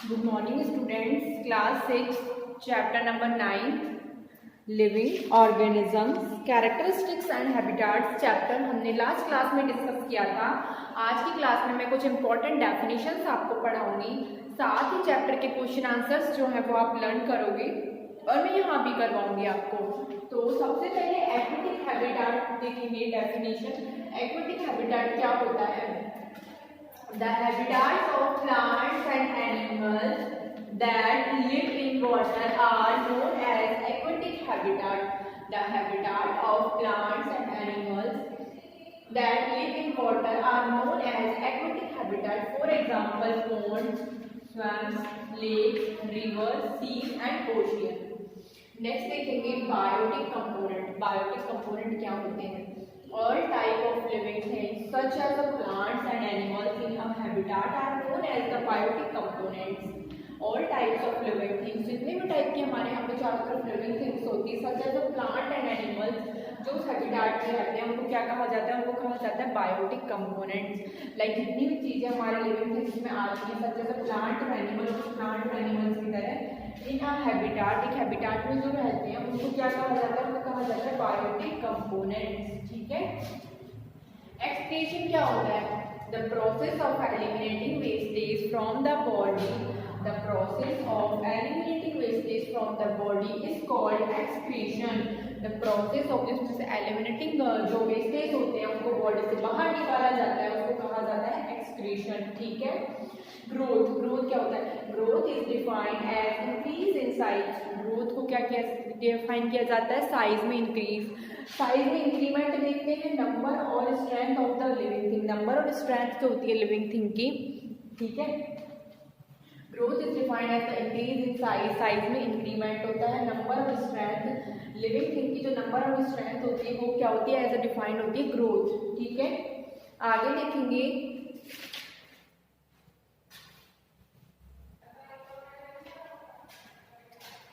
Good morning students, class 6 chapter number 9 living organisms characteristics and habitats chapter हमने last class में discuss किया था। आज की क्लास में मैं कुछ इंपॉर्टेंट डेफिनेशंस आपको पढ़ाऊंगी, साथ ही चैप्टर के क्वेश्चन आंसर्स जो हैं वो आप लर्न करोगे और मैं यहाँ भी करवाऊंगी आपको। तो सबसे पहले एक्वेटिक हैबिटाट देखेंगे डेफिनेशन। एक्वेटिक हैबिटाट क्या होता है? The habitats of plants and animals that live in water are known as aquatic habitat. The habitat of plants and animals that live in water are known as aquatic habitat. For example, ponds, swamps, lakes, rivers, seas and ocean. Next देखेंगे biotic component. Biotic component क्या होते हैं? All type of living things such as the plants and animals in a habitat are known as the biotic components. All types of living things, जितने भी type के हमारे यहाँ पे चारों तरफ लिविंग थिंग्स होती है such as the plant and animals, जो उस हैबिटाट में रहते हैं उनको क्या कहा जाता है? उनको कहा जाता है बायोटिक कंपोनेंट्स। लाइक जितनी भी चीजें हमारे लिविंग थिंग्स में आती हैं such as the plant और एनिमल, प्लांट और एनिमल्स की तरह इन अ हैबिटाट, एक हैबिटाट में जो रहते हैं उनको क्या कहा जाता है? उनको कहा जाता है बायोटिक कंपोनेंट्स। ठीक है। एक्सक्रीशन क्या होता है? The process of eliminating wastage from the body. The process of eliminating wastage from the body is called excretion. The process of जिसमें से एलिमिनेटिंग जो वेस्टेज होते हैं उनको बॉडी से बाहर निकाला जाता है उसको कहा जाता है एक्सक्रीशन। ठीक है। ग्रोथ, ग्रोथ क्या होता है? Growth is defined as increase in size. Growth को क्या डिफाइन किया जाता है? साइज में इंक्रीज। साइज में इंक्रीमेंट देखते हैं नंबर और strength of the living thing. Number और स्ट्रेंथ जो होती है लिविंग थिंग की। ठीक है। Growth is defined as the increase in size. Size में इंक्रीमेंट होता है। नंबर और स्ट्रेंथ लिविंग थिंग की जो नंबर और स्ट्रेंथ होती है वो क्या होती है? एज अ डिफाइंड होती है ग्रोथ। ठीक है। आगे देखेंगे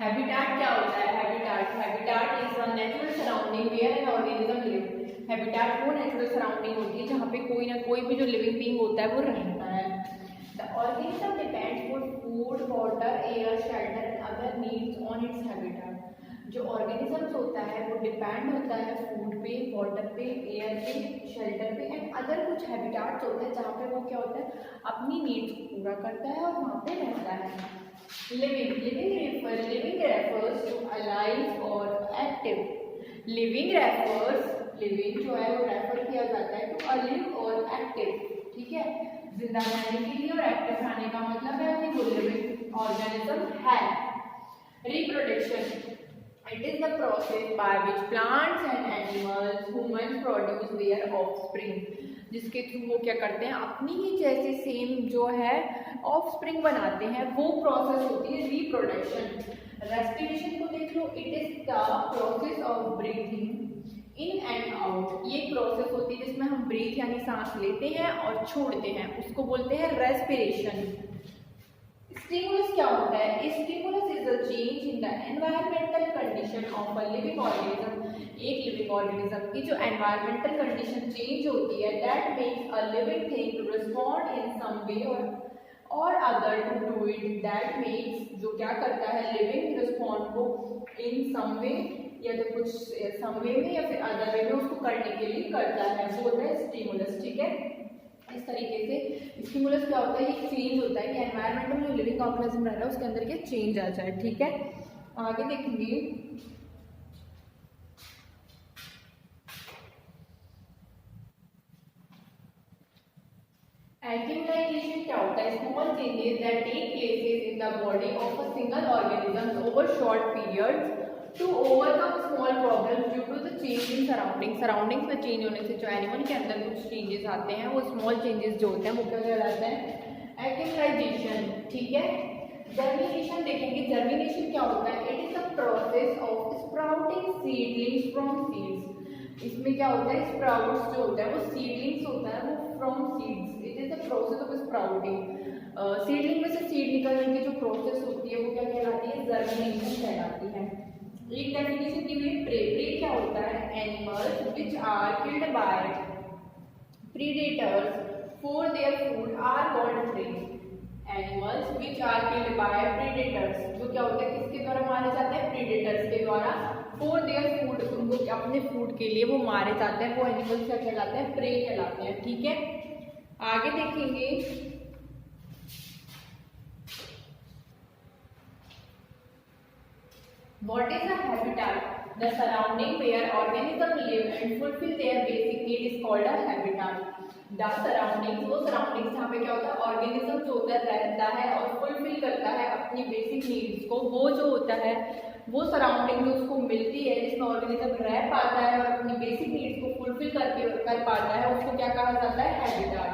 हैबिटाट क्या होता है? Habitat is a natural surrounding where an organism live. Habitat वो नेचुरल सराउंडिंग होती है जहाँ पे कोई ना कोई भी जो लिविंग बीइंग होता है वो रहता है। The organism depends for food, water, air, shelter and other needs on it's habitat. जो ऑर्गेनिजम्स होता है वो डिपेंड होता है फूड पे, वाटर पे, एयर पे, शेल्टर पे एंड अदर कुछ हैबिटाट्स होते हैं जहाँ पे वो क्या होता है अपनी नीड्स को पूरा करता है और वहाँ पे रहता है। लिविंग refers to alive और active. लिविंग जो है वो रेफर किया जाता है टू अलिव और एक्टिव। ठीक है। जिंदा रहने के लिए और एक्टिव रहने का मतलब है कि वो लिविंग ऑर्गेनिज्म है। Reproduction, it is the process by which plants and animals, humans produce their offspring. जिसके थ्रू वो क्या करते हैं अपनी ही जैसे सेम जो है ऑफस्प्रिंग बनाते हैं, वो प्रोसेस होती है रिप्रोडक्शन। रेस्पिरेशन को देख लो, it is the process of breathing in and out. ये प्रोसेस होती है जिसमें हम ब्रीथ यानी सांस लेते हैं और छोड़ते हैं, उसको बोलते हैं रेस्पिरेशन। स्टिमुलस क्या होता है? Stimulus is a change in the environmental condition of a living organism. एक लिविंग ऑर्गेनिज्म की जो एनवायरमेंटल कंडीशन चेंज होती है that makes a living thing to respond in some way or other to do it. That makes जो क्या करता है living respond को इन सम वे या तो कुछ सम वे में या फिर अदर वे में उसको करने के लिए करता है, वो होता है स्टिमुलस। ठीक है। इस तरीके से स्टिमुलस क्या होता है? एक चेंज होता है कि एनवायरनमेंट में जो लिविंग ऑर्गेनिज्म रह रहा है उसके अंदर के चेंज आ जाए। ठीक है। आगे देखेंगे एक्टिमाइजेशन क्या होता है? Small changes that take places in the body of a single organism over short periods to overcome small problems due to the change in surrounding. Surroundings में चेंज होने से जो एनिमल के अंदर कुछ चेंजेस आते हैं वो स्मॉल चेंजेस जो होते हैं वो क्या कहलाते हैं? एक्टिमाइजेशन। ठीक है। जर्मिनेशन देखेंगे। जर्मिनेशन क्या होता है? It is the process of sprouting seedlings from seeds. इसमें क्या होता है? स्प्राउट्स जो होता है वो सीडलिंग्स होता है वो from seeds. It is the process of sprouting. Seedling में से सीड निकलने की जो प्रोसेस होती है वो क्या कहलाती है? जर्मिनेशन कहलाती है। एक डेफिनेशन दी हुई है प्रे। प्रे क्या होता है? Animals which are killed by predators for their food are called prey. Animals which are killed by predators, जो क्या होता है किसके द्वारा मारे जाते हैं, प्रीडेटर्स के द्वारा, फॉर देयर फूड, उनको अपने फूड के लिए वो मारे जाते हैं, वो एनिमल्स क्या कहलाते हैं, प्रे कहलाते हैं। ठीक है, आगे देखेंगे what is a habitat, the surrounding where organisms live and fulfill their basic need is called a habitat। The surroundings, वो सराउंडिंग्स जहाँ पे क्या होता है ऑर्गेनिज्म जो होता है रहता है और फुलफिल करता है अपनी बेसिक नीड्स को, वो जो होता है वो सराउंडिंग जो उसको मिलती है जिसमें ऑर्गेनिज्म रह पाता है और अपनी बेसिक नीड्स को फुलफिल कर पाता है, उसको क्या कहा जाता है, habitat.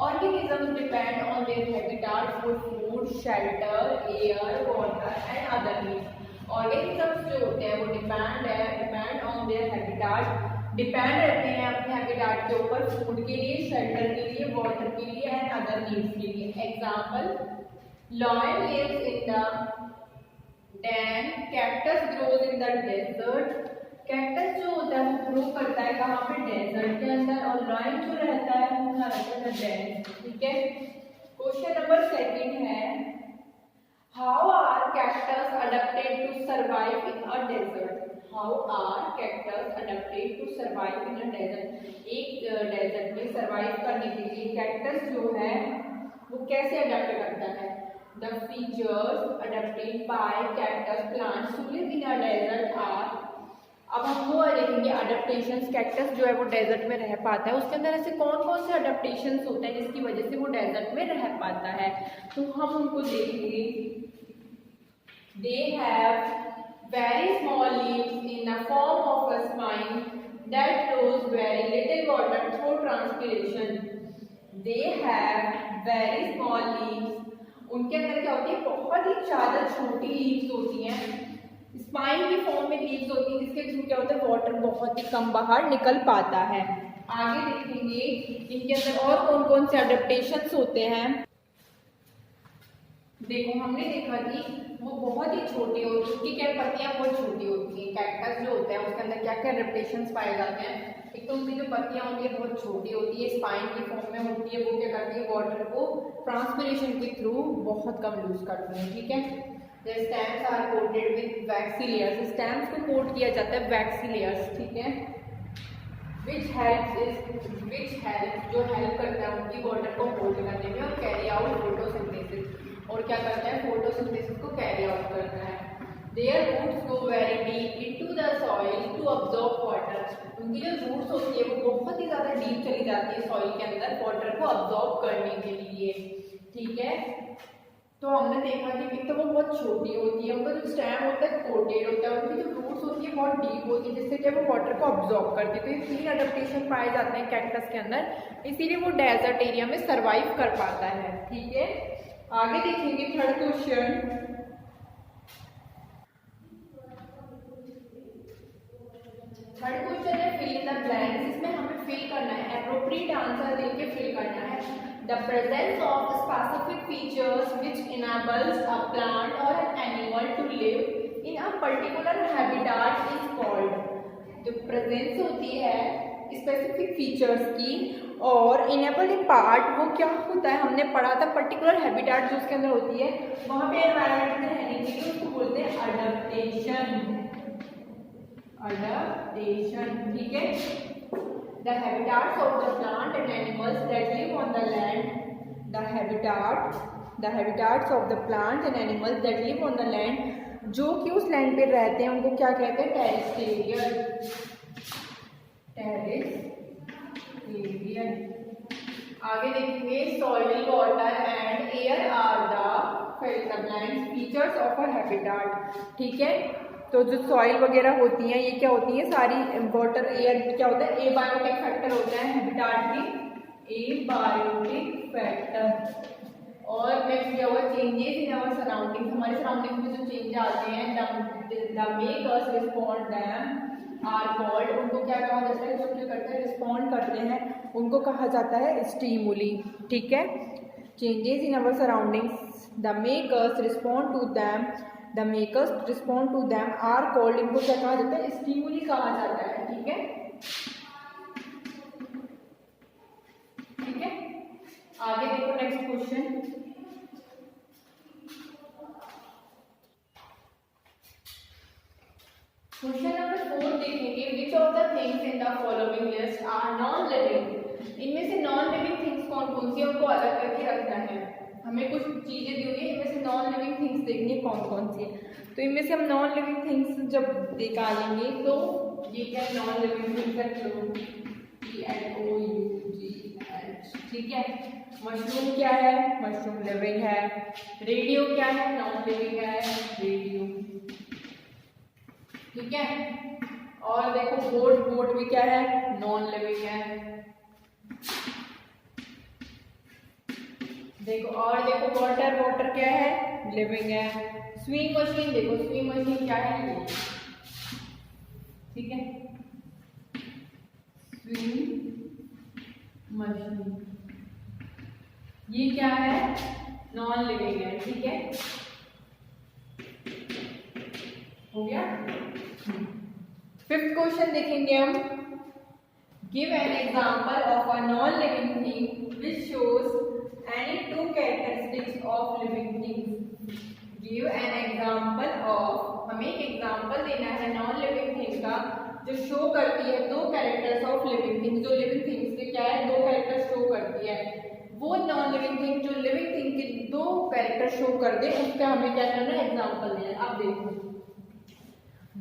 Organism depend on their habitat for food, shelter, air, water and other needs. Organisms जो होते हैं वो depend on their habitat, depend रहते हैं अपने हैबिटाट के ऊपर, फूड के लिए, शेल्टर के लिए, वाटर के लिए एंड अदर नीड्स के लिए। Example, lion lives in the den, cactus grows in the desert. Cactus जो होता है वो ग्रो करता है कहाँ पे, डेजर्ट के अंदर, और लायन जो रहता है वो कहाँ रहता है, डैम। ठीक है, क्वेश्चन नंबर 2 है How are cactus adapted to survive in a desert? How are cactus adapted to survive in a desert? एक डेजर्ट में सरवाइव करने के लिए कैक्टस जो है वो कैसे अडेप्ट करता है? The features adapted by cactus plants to live in a desert are, अब हम वो देखेंगे अडेप्टेशंस, कैक्टस जो है वो डेजर्ट में रह पाता है, उसके अंदर ऐसे कौन कौन से अडेप्टेशंस होते हैं जिसकी वजह से वो डेजर्ट में रह पाता है, तो हम उनको देखेंगे। They have very small leaves in the form of a spine that lose very little water through transpiration. They have very small leaves, उनके अंदर क्या होती है, बहुत ही ज़्यादा छोटी लीव्स होती हैं, स्पाइन की फॉर्म में लीव्स होती हैं जिसके थ्रू क्या होता है वाटर बहुत ही कम बाहर निकल पाता है। आगे देखेंगे इनके अंदर और कौन कौन से अडेप्टेशंस होते हैं। देखो हमने देखा कि वो बहुत ही छोटी होती है, उसकी क्या पत्तियां बहुत छोटी होती हैं, कैक्टस जो होता है उसके अंदर क्या क्या अडेप्टेशंस पाए जाते हैं। एक तो उनकी जो पत्तियां होती है बहुत छोटी होती है, स्पाइन की फॉर्म में होती है, वो क्या करती है वाटर को ट्रांसपिरेशन के थ्रू बहुत कम लूज करती है। ठीक है, The stems are coated with waxy layers, stems को कोट किया जाता है waxy layers। ठीक है, which helps जो हेल्प करता है उनकी वाटर को होल्ड करने में और कैरी आउट फोटोसिंथेसिस, और क्या करता है फोटोसिंथेसिस को कैरी आउट करता है। Their roots go very deep into the soil to absorb water, उनकी जो रूट्स होती है वो बहुत ही ज़्यादा डीप चली जाती है सॉइल के अंदर वाटर को अब्जॉर्ब करने के लिए। ठीक है, तो हमने देखा कि तो वो बहुत छोटी होती है, उनका जो स्टेम होता है कोटेड होता है, उनकी जो रूट्स होती है बहुत डीप होती है जिससे कि वो वाटर को अब्जॉर्ब करती है। तो ये 3 अडेप्टेशन पाए जाते हैं कैक्टस के अंदर, इसीलिए वो डेजर्ट एरिया में सर्वाइव कर पाता है। ठीक है, आगे देखेंगे थर्ड क्वेश्चन। थर्ड क्वेश्चन है फिल इन द ब्लैंक्स, इसमें हमें फिल करना है, एप्रोप्रिएट आंसर देके फिल करना है। The presence of specific features which enables a plant or an animal to live in a particular habitat is called, जो presence होती है स्पेसिफिक फीचर्स की और इनेबलिंग पार्ट वो क्या होता है, हमने पढ़ा था पर्टिकुलर हैबिटाट जो उसके अंदर होती है वहाँ पे एनवायरनमेंट में रहने के लिए उसको बोलते हैं अडप्टेशन। ठीक है, The habitats of the plant and animals that live on the land, the habitats of the plant and animals that live on the land, जो कि उस लैंड पे रहते हैं उनको क्या कहते हैं, टेरेस्ट्रियल। आगे देखेंगे soil, water and air are the features of a habitat. ठीक है, तो जो सॉइल वगैरह होती हैं ये क्या होती है सारी, वाटर एयर क्या होता है, एबायोटिक फैक्टर होता है हैबिटाट की, एबायोटिक फैक्टर। और नेक्स्ट क्या हुआ, चेंजेस इन आवर सराउंडिंग, हमारे सराउंडिंग में जो चेंज आते हैं the make us respond them are called, उनको क्या कहा जाता है, जो क्या करते हैं रिस्पॉन्ड करते हैं उनको कहा जाता है स्टिमुली। ठीक है, changes in our surroundings the make us respond to them, the makers respond to them are called, इनको क्या कहा जाता है, स्टिमुली कहा जाता है। ठीक है, ठीक है, आगे देखो next question. Things in the following list are non living. इनमें से नॉन लिविंग थिंग्स कौन कौन सी है उनको अलग करके रखना है। हमें कुछ चीजें दी हुई है, इनमें से नॉन लिविंग थिंग्स देखनी है कौन कौन सी है। तो इनमें से हम नॉन लिविंग थिंग्स जब निकालेंगे तो ये क्या है, नॉन लिविंग थिंग्स है, ठीक है। मशरूम क्या है, मशरूम लिविंग है। रेडियो क्या है, नॉन लिविंग है, रेडियो, ठीक है। और देखो बोट, बोट भी क्या है, नॉन लिविंग है। देखो और देखो वाटर, वाटर क्या है, लिविंग है। स्विंग मशीन, देखो स्विंग मशीन क्या है, ये, ठीक है, स्विंग मशीन ये क्या है, नॉन लिविंग है, ठीक है, हो गया। फिफ्थ क्वेश्चन देखेंगे हम। Give an example of a non living thing which shows any two characteristics of living things. Give an example of, हमें एक एग्जांपल देना है नॉन लिविंग थिंग का जो शो करती है दो कैरेक्टर्स ऑफ लिविंग थिंग। जो लिविंग थिंग्स के क्या है, दो कैरेक्टर शो करती है। वो नॉन लिविंग थिंग जो लिविंग थिंग के दो कैरेक्टर शो कर दे उसका हमें क्या करना है, एग्जांपल देना है। अब देखो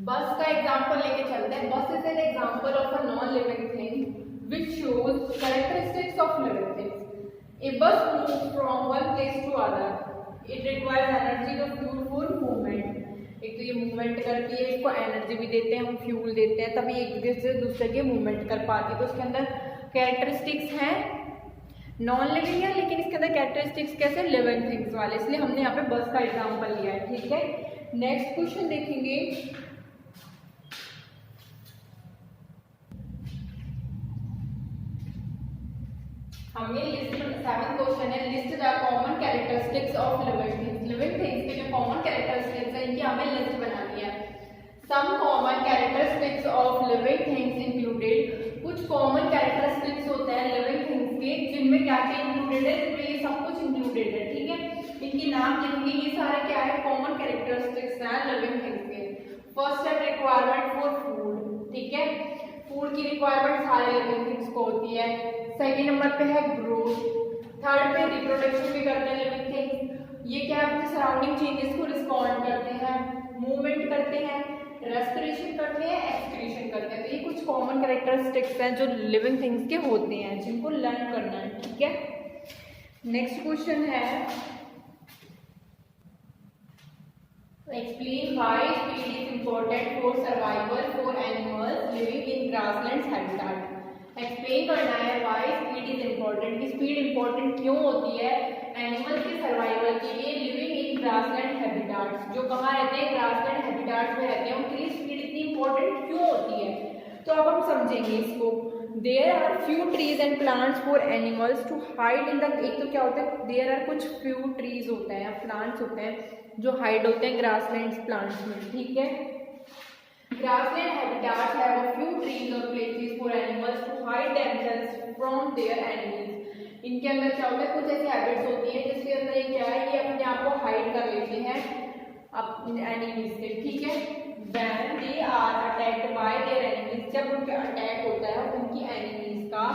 बस का एग्जांपल लेके चलते हैं। Bus is an example of a non living thing which shows characteristics of living things. A bus moves from one place to other. It requires energy to fuel for movement. एक तो ये movement करती है, इसको energy भी देते हैं, हम फ्यूल देते हैं, तभी एक दूसरे से दूसरे के मूवमेंट कर पाती है। तो उसके अंदर कैरेक्टरिस्टिक्स हैं, नॉन लिविंग है लेकिन इसके अंदर कैरेक्टरिस्टिक्स कैसे, लिविंग थिंग्स वाले, इसलिए हमने यहाँ पे बस का एग्जांपल लिया है, ठीक है। नेक्स्ट क्वेश्चन देखेंगे। हमने लिस्ट, 7th क्वेश्चन है, list the common characteristics of living things. Living things के जो कॉमन कैरेक्टरिस्टिक्स हैं इनकी हमें लिस्ट बनानी है। Some common characteristics of living things included. कुछ कॉमन कैरेक्टरिस्टिक्स होते हैं लिविंग थिंग्स के जिनमें क्या क्या इंक्लूडेड है, जिनमें ये सब कुछ इंक्लूडेड है, ठीक है। इनके नाम लिखेंगे, ये सारे क्या है, कॉमन कैरेक्टरिस्टिक्स हैं लिविंग थिंग्स के। फर्स्ट है रिक्वायरमेंट फॉर फूड, ठीक है, फूड की रिक्वायरमेंट सारे लिविंग थिंग्स को होती है। सेकेंड नंबर पे है ग्रोथ। थर्ड पे रिप्रोडक्शन भी करते हैं लिविंग थिंग्स। ये क्या है, अपने सराउंडिंग चेंजेस को रिस्पॉन्ड करते हैं, मूवमेंट करते हैं, रेस्पिरेशन करते हैं, एक्सक्रीशन करते हैं। तो ये कुछ कॉमन कैरेक्टरिस्टिक्स हैं जो लिविंग थिंग्स के होते हैं, जिनको लर्न करना है, ठीक है। नेक्स्ट क्वेश्चन है, explain why speed is important for survival for animals living in grasslands habitat। Explain करना है why speed is important, कि स्पीड इंपॉर्टेंट क्यों होती है एनिमल्स के सर्वाइवल के लिए लिविंग इन ग्रासलैंड हैबिटाट्स। जो कहाँ रहते हैं, ग्रासलैंड हैबिटाट्स में रहते हैं, उनके लिए स्पीड इतनी इंपॉर्टेंट क्यों होती है। तो अब हम समझेंगे इसको। There are few trees and plants for animals to hide in the, एक तो क्या होता है, देयर आर कुछ फ्यू ट्रीज होते हैं, प्लांट्स होते हैं जो हाइड होते हैं ग्रासलैंड प्लांट्स में, ठीक है। Grassland habitats have a few trees और places for animals to hide themselves from their enemies. इनके अंदर क्या होता है, कुछ ऐसी हैबिट्स होती हैं जिसके अंदर ये क्या है, ये अपने आप को हाइड कर लेते हैं अपने एनिमीज से, ठीक है। When they are attacked by their enemies, जब उनका अटैक होता है उनकी एनिमीज का,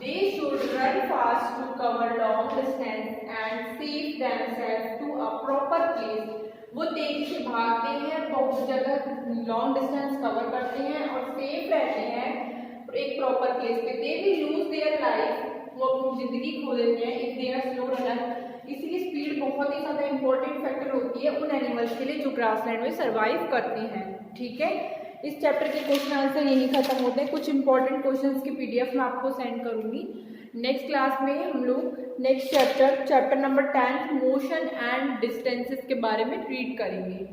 they should run fast to cover long distance and save themselves to a proper place। वो तेजी से भागते हैं, बहुत जगह लॉन्ग डिस्टेंस कवर करते हैं और सेफ रहते हैं एक प्रॉपर प्लेस पे। दे भी लूज देयर लाइफ, वो अपनी जिंदगी खो देते हैं if they are slow runner. इसलिए स्पीड बहुत ही ज्यादा इंपॉर्टेंट फैक्टर होती है उन एनिमल्स के लिए जो ग्रासलैंड में सर्वाइव करते हैं, ठीक है। इस चैप्टर के क्वेश्चन आंसर यही खत्म होते हैं। कुछ इंपॉर्टेंट क्वेश्चंस की पीडीएफ मैं आपको सेंड करूंगी। नेक्स्ट क्लास में हम लोग next chapter number 10 motion and distances के बारे में रीड करेंगे।